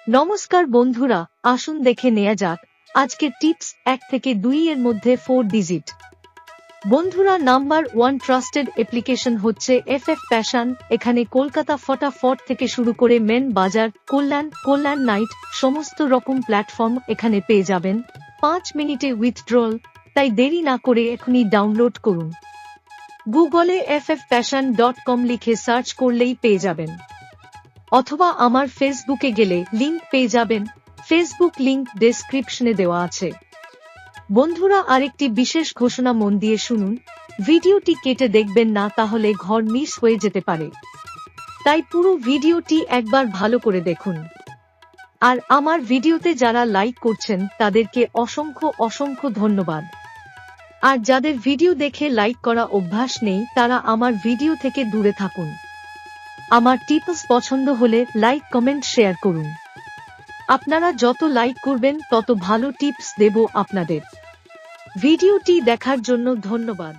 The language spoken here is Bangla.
নমস্কার বন্ধুরা, আসুন দেখে নেওয়া যাক আজকের টিপস 1 থেকে 2 এর মধ্যে 4 ডিজিট। বন্ধুরা, নাম্বার 1 ট্রাস্টেড অ্যাপ্লিকেশন হচ্ছে এফএফ প্যাশন। এখানে কলকাতা ফটাফট থেকে শুরু করে মেন বাজার, কল্যাণ নাইট সমস্ত রকম প্ল্যাটফর্ম এখানে পেয়ে যাবেন 5 মিনিটে উইথড্রল। তাই দেরি না করে এখনই ডাউনলোড করুন। গুগলে ffpassion.com লিখে সার্চ করলেই পেয়ে যাবেন, অথবা আমার ফেসবুকে গেলে লিংক পেয়ে যাবেন। ফেসবুক লিংক ডেসক্রিপশনে দেওয়া আছে। বন্ধুরা, আরেকটি বিশেষ ঘোষণা মন দিয়ে শুনুন। ভিডিওটি কেটে দেখবেন না, তাহলে ঘর মিস হয়ে যেতে পারে। তাই পুরো ভিডিওটি একবার ভালো করে দেখুন। আর আমার ভিডিওতে যারা লাইক করছেন তাদেরকে অসংখ্য অসংখ্য ধন্যবাদ। আর যাদের ভিডিও দেখে লাইক করা অভ্যাস নেই তারা আমার ভিডিও থেকে দূরে থাকুন। আমার টিপস পছন্দ হলে লাইক, কমেন্ট, শেয়ার করুন। আপনারা যত লাইক করবেন তত ভালো টিপস দেব আপনাদের। ভিডিওটি দেখার জন্য ধন্যবাদ।